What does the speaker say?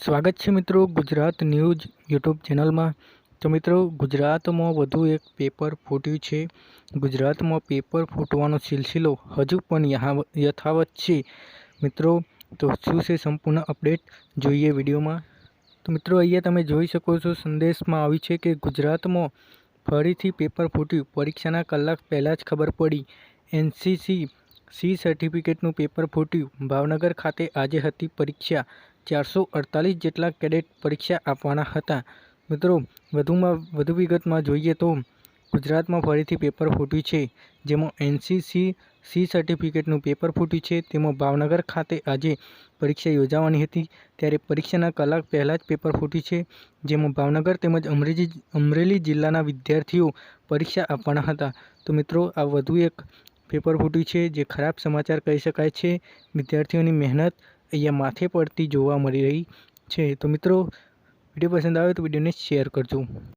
સ્વાગત છે મિત્રો ગુજરાત ન્યૂઝ યુટ્યુબ ચેનલમાં। તો મિત્રો ગુજરાતમાં વધુ એક પેપર ફૂટ્યું છે। ગુજરાતમાં પેપર ફૂટવાનો સિલસિલો હજુ પણ યથાવત છે મિત્રો। તો શું છે સંપૂર્ણ અપડેટ જોઈએ વિડીયોમાં। તો મિત્રો અહીંયા તમે જોઈ શકો છો, સંદેશમાં આવ્યું છે કે ગુજરાતમાં ફરીથી પેપર ફૂટ્યું, પરીક્ષાના કલાક પહેલાં જ ખબર પડી। એનસીસી સી સર્ટિફિકેટનું પેપર ફૂટ્યું, ભાવનગર ખાતે આજે હતી પરીક્ષા। 448 જેટલા કેડેટ પરીક્ષા આપવાના હતા। મિત્રો વધુ વિગતમાં જોઈએ તો ગુજરાતમાં ફરીથી પેપર ફૂટ્યું છે, જેમાં એનસીસી સી સર્ટિફિકેટનું પેપર ફૂટ્યું છે। તેમાં ભાવનગર ખાતે આજે પરીક્ષા યોજાવાની હતી, ત્યારે પરીક્ષાના કલાક પહેલાં જ પેપર ફૂટ્યું છે, જેમાં ભાવનગર તેમજ અમરેલી જિલ્લાના વિદ્યાર્થીઓ પરીક્ષા આપવાના હતા। તો મિત્રો આ વધુ એક પેપર ફૂટ્યું છે, જે ખરાબ સમાચાર કહી શકાય છે। વિદ્યાર્થીઓની મહેનત અહીંયા માથે પડતી જોવા મળી રહી છે। તો મિત્રો વિડીયો પસંદ આવે તો વિડીયોને શેર કરજો।